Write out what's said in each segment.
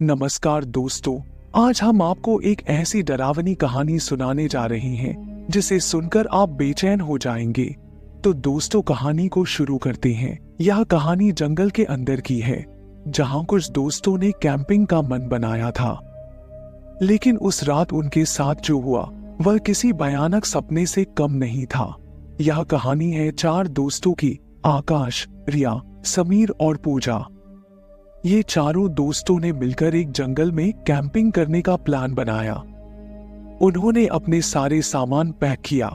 नमस्कार दोस्तों, आज हम आपको एक ऐसी डरावनी कहानी सुनाने जा रहे हैं जिसे सुनकर आप बेचैन हो जाएंगे। तो दोस्तों, कहानी को शुरू करते हैं। यह कहानी जंगल के अंदर की है, जहां कुछ दोस्तों ने कैंपिंग का मन बनाया था। लेकिन उस रात उनके साथ जो हुआ वह किसी भयानक सपने से कम नहीं था। यह कहानी है 4 दोस्तों की, आकाश, रिया, समीर और पूजा। ये चारों दोस्तों ने मिलकर एक जंगल में कैंपिंग करने का प्लान बनाया। उन्होंने अपने सारे सामान पैक किया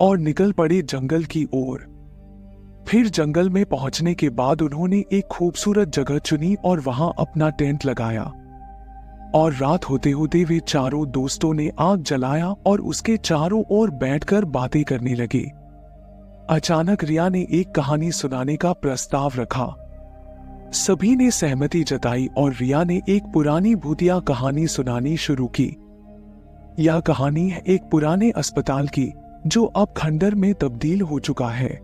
और निकल पड़े जंगल की ओर। फिर जंगल में पहुंचने के बाद उन्होंने एक खूबसूरत जगह चुनी और वहां अपना टेंट लगाया। और रात होते होते वे चारों दोस्तों ने आग जलाया और उसके चारों ओर बैठकर बातें करने लगे। अचानक रिया ने एक कहानी सुनाने का प्रस्ताव रखा। सभी ने सहमति जताई और रिया ने एक पुरानी भूतिया कहानी सुनानी शुरू की। यह कहानी है एक पुराने अस्पताल की, जो अब खंडर में तब्दील हो चुका है।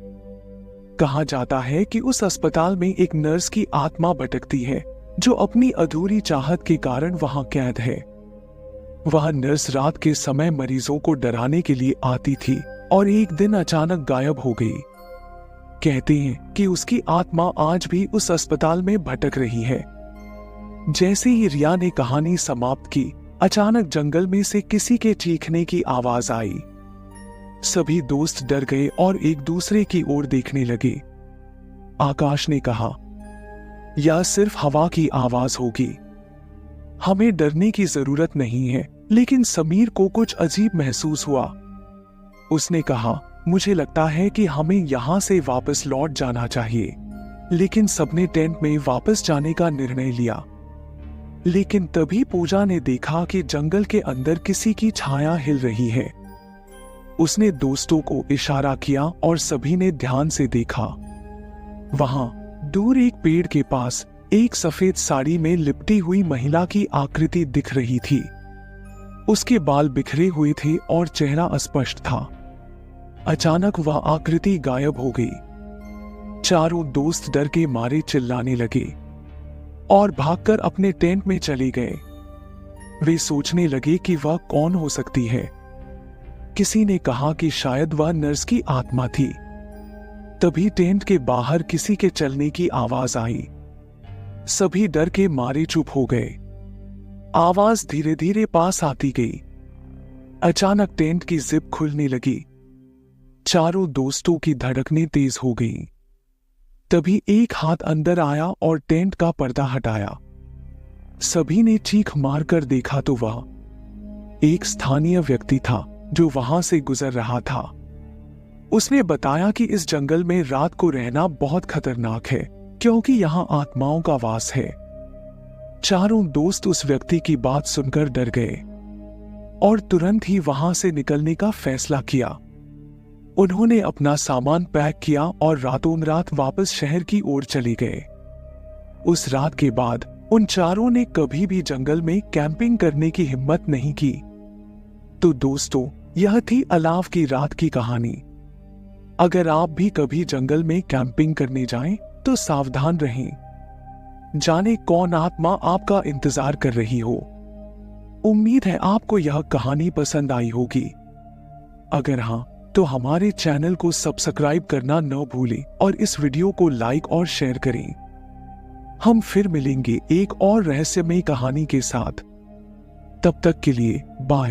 कहा जाता है कि उस अस्पताल में एक नर्स की आत्मा भटकती है, जो अपनी अधूरी चाहत के कारण वहां कैद है। वह नर्स रात के समय मरीजों को डराने के लिए आती थी और एक दिन अचानक गायब हो गई। कहते हैं कि उसकी आत्मा आज भी उस अस्पताल में भटक रही है। जैसे ही रिया ने कहानी समाप्त की, अचानक जंगल में से किसी के चीखने की आवाज आई। सभी दोस्त डर गए और एक दूसरे की ओर देखने लगे। आकाश ने कहा, यह सिर्फ हवा की आवाज होगी, हमें डरने की जरूरत नहीं है। लेकिन समीर को कुछ अजीब महसूस हुआ। उसने कहा, मुझे लगता है कि हमें यहां से वापस लौट जाना चाहिए। लेकिन सबने टेंट में वापस जाने का निर्णय लिया। लेकिन तभी पूजा ने देखा कि जंगल के अंदर किसी की छाया हिल रही है। उसने दोस्तों को इशारा किया और सभी ने ध्यान से देखा। वहां दूर एक पेड़ के पास एक सफेद साड़ी में लिपटी हुई महिला की आकृति दिख रही थी। उसके बाल बिखरे हुए थे और चेहरा अस्पष्ट था। अचानक वह आकृति गायब हो गई। चारों दोस्त डर के मारे चिल्लाने लगे और भागकर अपने टेंट में चले गए। वे सोचने लगे कि वह कौन हो सकती है। किसी ने कहा कि शायद वह नर्स की आत्मा थी। तभी टेंट के बाहर किसी के चलने की आवाज आई। सभी डर के मारे चुप हो गए। आवाज धीरे धीरे पास आती गई। अचानक टेंट की जिप खुलने लगी। चारों दोस्तों की धड़कनें तेज हो गईं। तभी एक हाथ अंदर आया और टेंट का पर्दा हटाया। सभी ने चीख मारकर देखा तो वह एक स्थानीय व्यक्ति था जो वहां से गुजर रहा था। उसने बताया कि इस जंगल में रात को रहना बहुत खतरनाक है, क्योंकि यहां आत्माओं का वास है। चारों दोस्त उस व्यक्ति की बात सुनकर डर गए और तुरंत ही वहां से निकलने का फैसला किया। उन्होंने अपना सामान पैक किया और रातों रात वापस शहर की ओर चले गए। उस रात के बाद उन चारों ने कभी भी जंगल में कैंपिंग करने की हिम्मत नहीं की। तो दोस्तों, यह थी अलाव की रात की कहानी। अगर आप भी कभी जंगल में कैंपिंग करने जाएं, तो सावधान रहें। जाने कौन आत्मा आपका इंतजार कर रही हो। उम्मीद है आपको यह कहानी पसंद आई होगी। अगर हाँ, तो हमारे चैनल को सब्सक्राइब करना न भूलें और इस वीडियो को लाइक और शेयर करें। हम फिर मिलेंगे एक और रहस्यमयी कहानी के साथ। तब तक के लिए बाय।